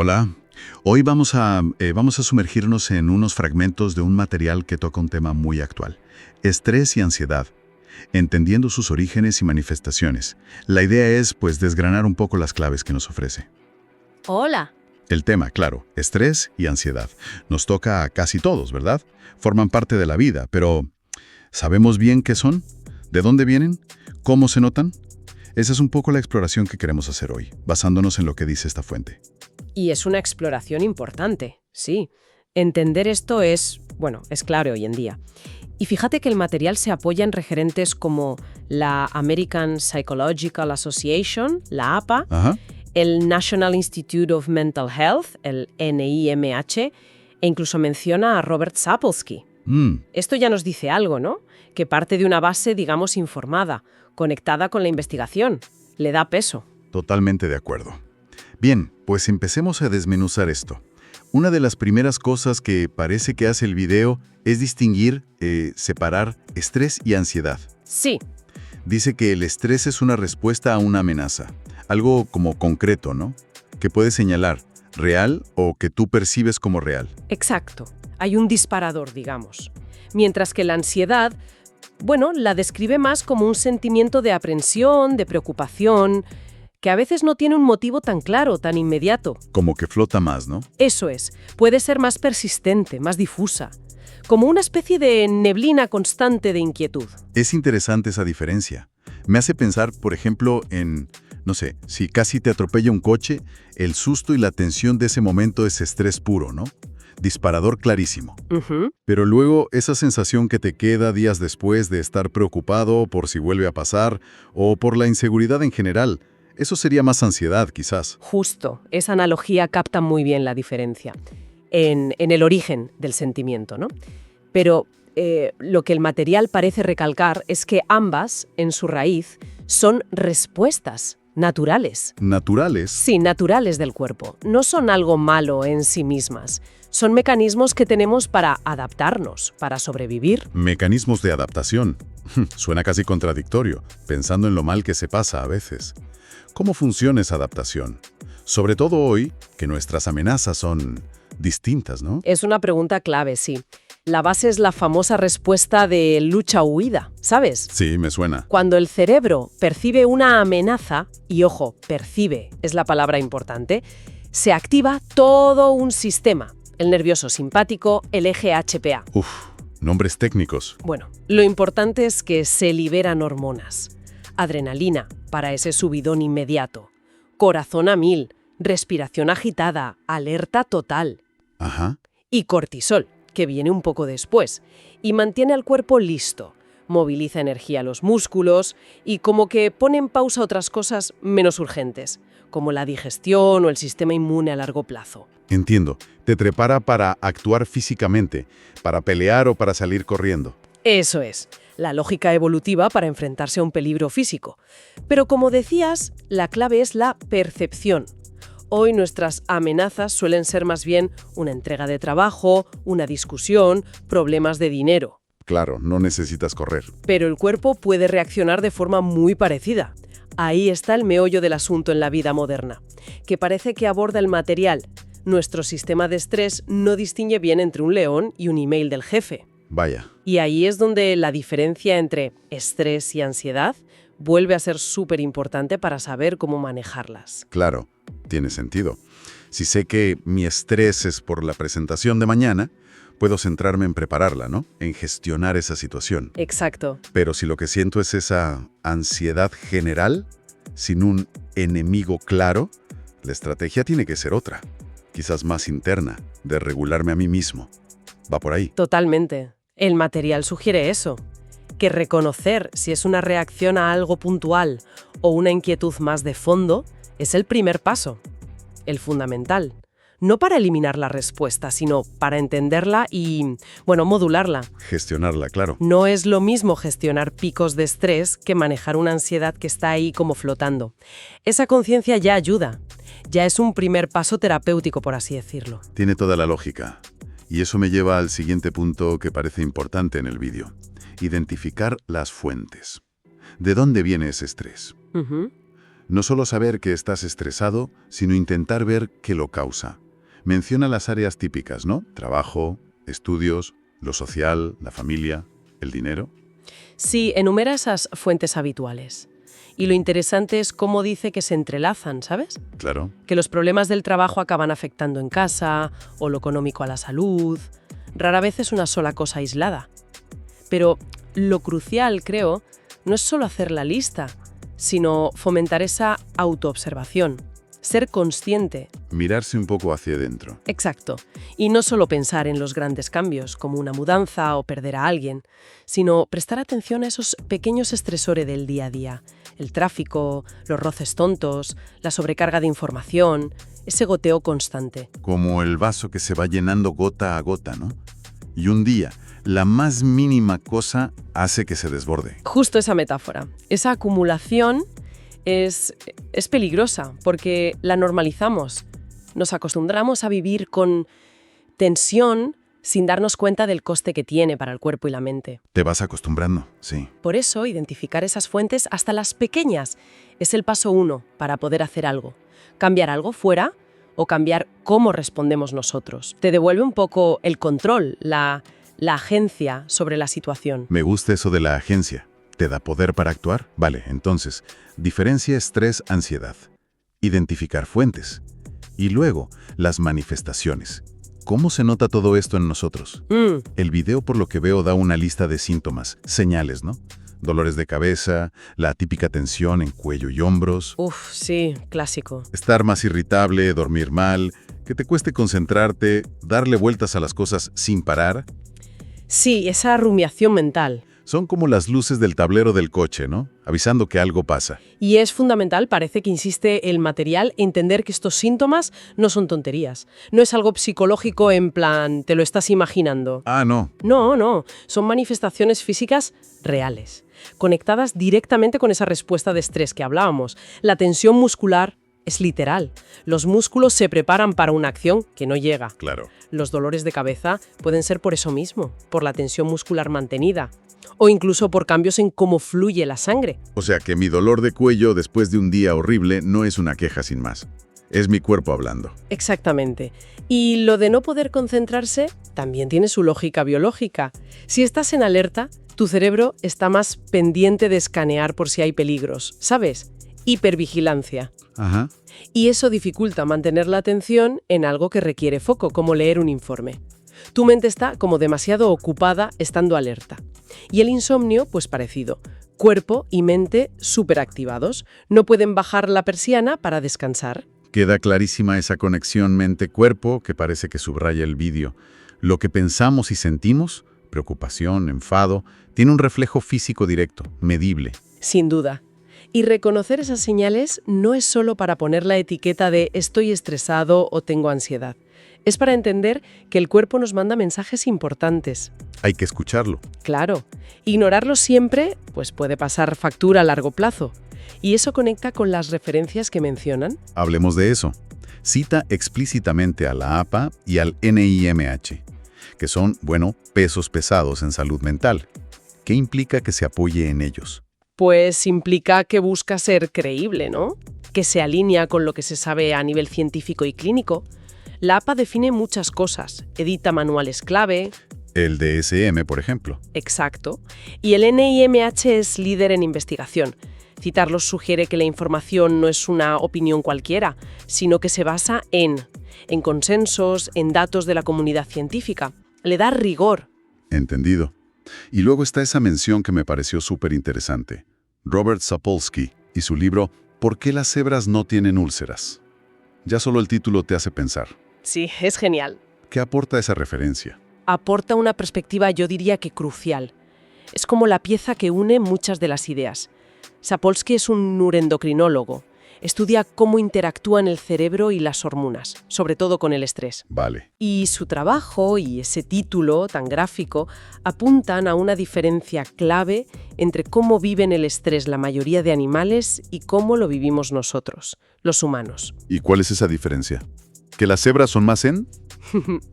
Hola, hoy vamos a sumergirnos en unos fragmentos de un material que toca un tema muy actual, estrés y ansiedad, entendiendo sus orígenes y manifestaciones. La idea es, pues, desgranar un poco las claves que nos ofrece. Hola. El tema, claro, estrés y ansiedad. Nos toca a casi todos, ¿verdad? Forman parte de la vida, pero ¿sabemos bien qué son? ¿De dónde vienen? ¿Cómo se notan? Esa es un poco la exploración que queremos hacer hoy, basándonos en lo que dice esta fuente. Y es una exploración importante, sí. Entender esto es clave hoy en día. Y fíjate que el material se apoya en referentes como la American Psychological Association, la APA, Ajá. el National Institute of Mental Health, el NIMH, e incluso menciona a Robert Sapolsky. Esto ya nos dice algo, ¿no? Que parte de una base, digamos, informada, conectada con la investigación. Le da peso. Totalmente de acuerdo. Bien, pues empecemos a desmenuzar esto. Una de las primeras cosas que parece que hace el video es distinguir, separar estrés y ansiedad. Sí, Dice que el estrés es una respuesta a una amenaza, algo como concreto, ¿no? Que puedes señalar, real o que tú percibes como real. exacto. Hay un disparador, digamos. Mientras que la ansiedad, la describe más como un sentimiento de aprensión, de preocupación, que a veces no tiene un motivo tan claro, tan inmediato. Como que flota más, ¿no? Eso es, puede ser más persistente, más difusa, como una especie de neblina constante de inquietud. Es interesante esa diferencia. Me hace pensar, por ejemplo, en, no sé, si casi te atropella un coche, el susto y la tensión de ese momento es estrés puro, ¿no? Disparador clarísimo. Ujú. Pero luego esa sensación que te queda días después de estar preocupado por si vuelve a pasar o por la inseguridad en general, eso sería más ansiedad, quizás. Justo, esa analogía capta muy bien la diferencia en el origen del sentimiento, ¿no? Pero lo que el material parece recalcar es que ambas, en su raíz, son respuestas naturales. Naturales. Sí, naturales del cuerpo. No son algo malo en sí mismas. Son mecanismos que tenemos para adaptarnos, para sobrevivir. Mecanismos de adaptación. Suena casi contradictorio, pensando en lo mal que se pasa a veces. ¿Cómo funciona esa adaptación? Sobre todo hoy, que nuestras amenazas son distintas, ¿no? Es una pregunta clave, sí. La base es la famosa respuesta de lucha-huida, ¿sabes? Sí, me suena. Cuando el cerebro percibe una amenaza, y ojo, percibe es la palabra importante, se activa todo un sistema, el nervioso simpático, el eje HPA. Uf, nombres técnicos. Bueno, lo importante es que se liberan hormonas. Adrenalina, para ese subidón inmediato. Corazón a 1000, respiración agitada, alerta total. Ajá. Y cortisol, que viene un poco después, y mantiene al cuerpo listo, moviliza energía a los músculos y como que pone en pausa otras cosas menos urgentes, como la digestión o el sistema inmune a largo plazo. Entiendo. Te prepara para actuar físicamente, para pelear o para salir corriendo. Eso es, la lógica evolutiva para enfrentarse a un peligro físico. Pero como decías, la clave es la percepción. Hoy nuestras amenazas suelen ser más bien una entrega de trabajo, una discusión, problemas de dinero. Claro, no necesitas correr. Pero el cuerpo puede reaccionar de forma muy parecida. Ahí está el meollo del asunto en la vida moderna, que parece que aborda el material. Nuestro sistema de estrés no distingue bien entre un león y un email del jefe. Vaya. Y ahí es donde la diferencia entre estrés y ansiedad vuelve a ser súper importante para saber cómo manejarlas. Claro, tiene sentido. Si sé que mi estrés es por la presentación de mañana, puedo centrarme en prepararla, ¿no? En gestionar esa situación. Exacto. Pero si lo que siento es esa ansiedad general, sin un enemigo claro, la estrategia tiene que ser otra. Quizás más interna, de regularme a mí mismo. Va por ahí. Totalmente. El material sugiere eso, que reconocer si es una reacción a algo puntual o una inquietud más de fondo es el primer paso, el fundamental. No para eliminar la respuesta, sino para entenderla y, modularla. Gestionarla, claro. No es lo mismo gestionar picos de estrés que manejar una ansiedad que está ahí como flotando. Esa conciencia ya ayuda. Ya es un primer paso terapéutico, por así decirlo. Tiene toda la lógica. Y eso me lleva al siguiente punto que parece importante en el vídeo. Identificar las fuentes. ¿De dónde viene ese estrés? Ujú. No solo saber que estás estresado, sino intentar ver qué lo causa. Menciona las áreas típicas, ¿no? Trabajo, estudios, lo social, la familia, el dinero. Sí, enumera esas fuentes habituales. Y lo interesante es cómo dice que se entrelazan, ¿sabes? Claro. Que los problemas del trabajo acaban afectando en casa, o lo económico a la salud. Rara vez es una sola cosa aislada. Pero lo crucial, creo, no es solo hacer la lista, sino fomentar esa autoobservación, ser consciente. Mirarse un poco hacia adentro. Exacto. Y no solo pensar en los grandes cambios, como una mudanza o perder a alguien, sino prestar atención a esos pequeños estresores del día a día. El tráfico, los roces tontos, la sobrecarga de información, ese goteo constante. Como el vaso que se va llenando gota a gota, ¿no? Y un día, la más mínima cosa hace que se desborde. Justo esa metáfora. Esa acumulación es peligrosa porque la normalizamos. Nos acostumbramos a vivir con tensión sin darnos cuenta del coste que tiene para el cuerpo y la mente. Te vas acostumbrando, sí. Por eso, identificar esas fuentes, hasta las pequeñas, es el paso 1 para poder hacer algo. Cambiar algo fuera o cambiar cómo respondemos nosotros. Te devuelve un poco el control, la agencia sobre la situación. Me gusta eso de la agencia. ¿Te da poder para actuar? Vale, entonces, diferencia estrés, ansiedad. Identificar fuentes. Y luego, las manifestaciones. ¿Cómo se nota todo esto en nosotros? El video, por lo que veo, da una lista de síntomas, señales, ¿no? Dolores de cabeza, la típica tensión en cuello y hombros. Uf, sí, clásico. Estar más irritable, dormir mal, que te cueste concentrarte, darle vueltas a las cosas sin parar. Sí, esa rumiación mental. Son como las luces del tablero del coche, ¿no? Avisando que algo pasa. Y es fundamental, parece que insiste el material, entender que estos síntomas no son tonterías. No es algo psicológico en plan, te lo estás imaginando. Ah, no. No, son manifestaciones físicas reales, conectadas directamente con esa respuesta de estrés que hablábamos. La tensión muscular es literal. Los músculos se preparan para una acción que no llega. Claro. Los dolores de cabeza pueden ser por eso mismo, por la tensión muscular mantenida. O incluso por cambios en cómo fluye la sangre. O sea que mi dolor de cuello después de un día horrible no es una queja sin más. Es mi cuerpo hablando. Exactamente. Y lo de no poder concentrarse también tiene su lógica biológica. Si estás en alerta, tu cerebro está más pendiente de escanear por si hay peligros, ¿sabes? Hipervigilancia. Ajá. Y eso dificulta mantener la atención en algo que requiere foco, como leer un informe. Tu mente está como demasiado ocupada estando alerta. Y el insomnio, pues parecido. Cuerpo y mente superactivados. No pueden bajar la persiana para descansar. Queda clarísima esa conexión mente-cuerpo que parece que subraya el vídeo. Lo que pensamos y sentimos, preocupación, enfado, tiene un reflejo físico directo, medible. Sin duda. Y reconocer esas señales no es solo para poner la etiqueta de estoy estresado o tengo ansiedad. Es para entender que el cuerpo nos manda mensajes importantes. Hay que escucharlo. Claro. Ignorarlo siempre, pues puede pasar factura a largo plazo. ¿Y eso conecta con las referencias que mencionan? Hablemos de eso. Cita explícitamente a la APA y al NIMH, que son, pesos pesados en salud mental. ¿Qué implica que se apoye en ellos? Pues implica que busca ser creíble, ¿no? Que se alinea con lo que se sabe a nivel científico y clínico. La APA define muchas cosas, edita manuales clave. El DSM, por ejemplo. Exacto. Y el NIMH es líder en investigación. Citarlos sugiere que la información no es una opinión cualquiera, sino que se basa en consensos, en datos de la comunidad científica. Le da rigor. Entendido. Y luego está esa mención que me pareció súper interesante. Robert Sapolsky y su libro ¿Por qué las cebras no tienen úlceras? Ya solo el título te hace pensar. Sí, es genial. ¿Qué aporta esa referencia? Aporta una perspectiva, yo diría que crucial. Es como la pieza que une muchas de las ideas. Sapolsky es un neuroendocrinólogo. Estudia cómo interactúan el cerebro y las hormonas, sobre todo con el estrés. Vale. Y su trabajo y ese título tan gráfico apuntan a una diferencia clave entre cómo viven el estrés la mayoría de animales y cómo lo vivimos nosotros, los humanos. ¿Y cuál es esa diferencia? ¿Que las cebras son más zen?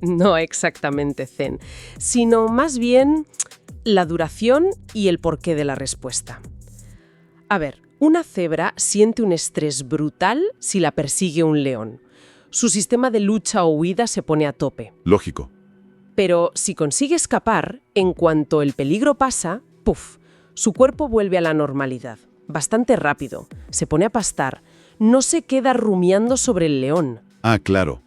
No exactamente zen, sino más bien la duración y el porqué de la respuesta. A ver, Una cebra siente un estrés brutal si la persigue un león. Su sistema de lucha o huida se pone a tope. Lógico. Pero si consigue escapar, en cuanto el peligro pasa, ¡puf!, su cuerpo vuelve a la normalidad. Bastante rápido. Se pone a pastar. No se queda rumiando sobre el león. Ah, claro.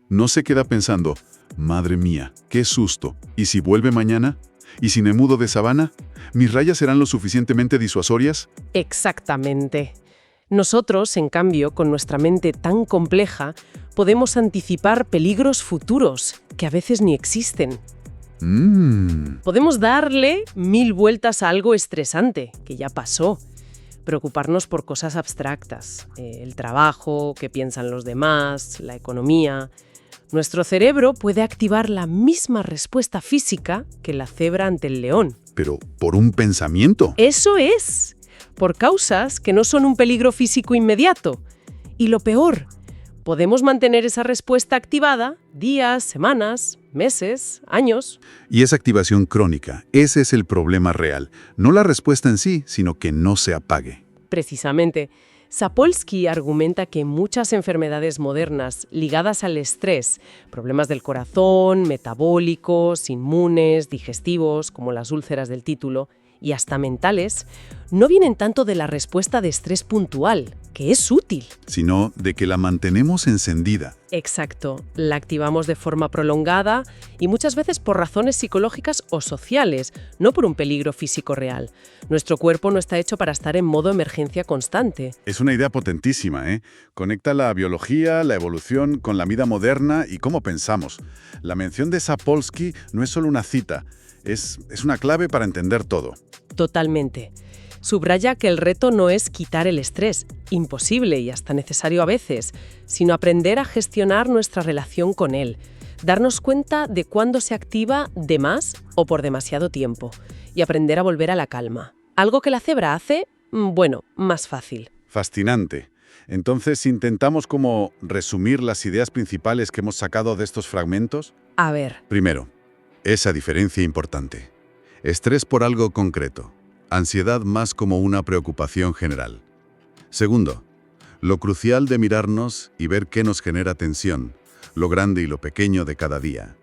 No se queda pensando, madre mía, qué susto. ¿Y si vuelve mañana? ¿Y si me mudo de sabana? ¿Mis rayas serán lo suficientemente disuasorias? Exactamente. Nosotros, en cambio, con nuestra mente tan compleja, podemos anticipar peligros futuros que a veces ni existen. Podemos darle 1000 vueltas a algo estresante, que ya pasó. Preocuparnos por cosas abstractas, el trabajo, qué piensan los demás, la economía. Nuestro cerebro puede activar la misma respuesta física que la cebra ante el león. Pero por un pensamiento. ¡Eso es! Por causas que no son un peligro físico inmediato. Y lo peor, podemos mantener esa respuesta activada días, semanas, meses, años. Y esa activación crónica, ese es el problema real. No la respuesta en sí, sino que no se apague. Precisamente. Sapolsky argumenta que muchas enfermedades modernas ligadas al estrés, problemas del corazón, metabólicos, inmunes, digestivos, como las úlceras del título, y hasta mentales, no vienen tanto de la respuesta de estrés puntual, que es útil. Sino de que la mantenemos encendida. Exacto, la activamos de forma prolongada y muchas veces por razones psicológicas o sociales, no por un peligro físico real. Nuestro cuerpo no está hecho para estar en modo emergencia constante. Es una idea potentísima, ¿eh? Conecta la biología, la evolución con la vida moderna y cómo pensamos. La mención de Sapolsky no es solo una cita, es una clave para entender todo. Totalmente. Subraya que el reto no es quitar el estrés, imposible y hasta necesario a veces, sino aprender a gestionar nuestra relación con él, darnos cuenta de cuándo se activa de más o por demasiado tiempo y aprender a volver a la calma. Algo que la cebra hace, bueno, más fácil. Fascinante. Entonces, ¿intentamos como resumir las ideas principales que hemos sacado de estos fragmentos? A ver. Primero, esa diferencia importante. Estrés por algo concreto. Ansiedad más como una preocupación general. Segundo, lo crucial de mirarnos y ver qué nos genera tensión, lo grande y lo pequeño de cada día.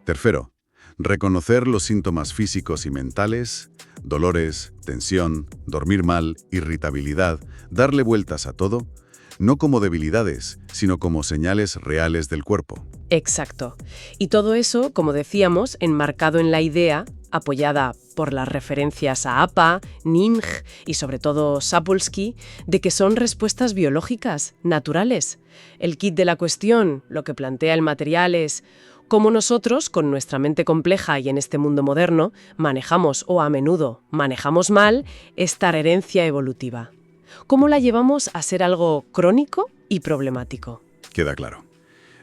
Tercero, reconocer los síntomas físicos y mentales, dolores, tensión, dormir mal, irritabilidad, darle vueltas a todo, no como debilidades, sino como señales reales del cuerpo. Exacto. Y todo eso, como decíamos, enmarcado en la idea, apoyada por las referencias a APA, NIMH y sobre todo Sapolsky, de que son respuestas biológicas, naturales. El kit de la cuestión, lo que plantea el material es cómo nosotros, con nuestra mente compleja y en este mundo moderno, manejamos, o a menudo manejamos mal, esta herencia evolutiva. ¿Cómo la llevamos a ser algo crónico y problemático? Queda claro.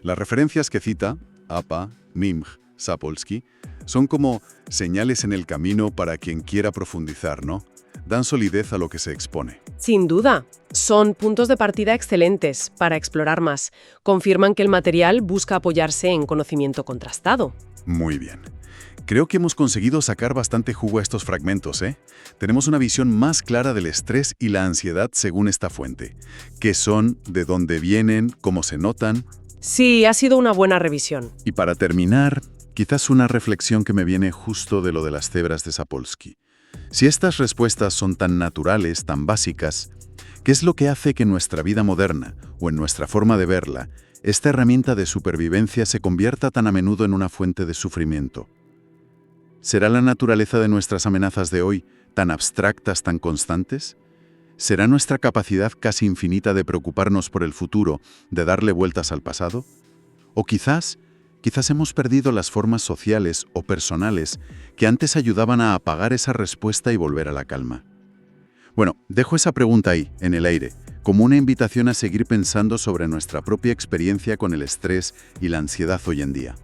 Las referencias que cita, APA, NIMH, Sapolsky, son como señales en el camino para quien quiera profundizar, ¿no? Dan solidez a lo que se expone. Sin duda. Son puntos de partida excelentes para explorar más. Confirman que el material busca apoyarse en conocimiento contrastado. Muy bien. Creo que hemos conseguido sacar bastante jugo a estos fragmentos, ¿eh? Tenemos una visión más clara del estrés y la ansiedad según esta fuente. ¿Qué son? ¿De dónde vienen? ¿Cómo se notan? Sí, ha sido una buena revisión. Y para terminar, quizás una reflexión que me viene justo de lo de las cebras de Sapolsky. Si estas respuestas son tan naturales, tan básicas, ¿qué es lo que hace que en nuestra vida moderna, o en nuestra forma de verla, esta herramienta de supervivencia se convierta tan a menudo en una fuente de sufrimiento? ¿Será la naturaleza de nuestras amenazas de hoy tan abstractas, tan constantes? ¿Será nuestra capacidad casi infinita de preocuparnos por el futuro, de darle vueltas al pasado? ¿O quizás hemos perdido las formas sociales o personales que antes ayudaban a apagar esa respuesta y volver a la calma? Bueno, dejo esa pregunta ahí, en el aire, como una invitación a seguir pensando sobre nuestra propia experiencia con el estrés y la ansiedad hoy en día.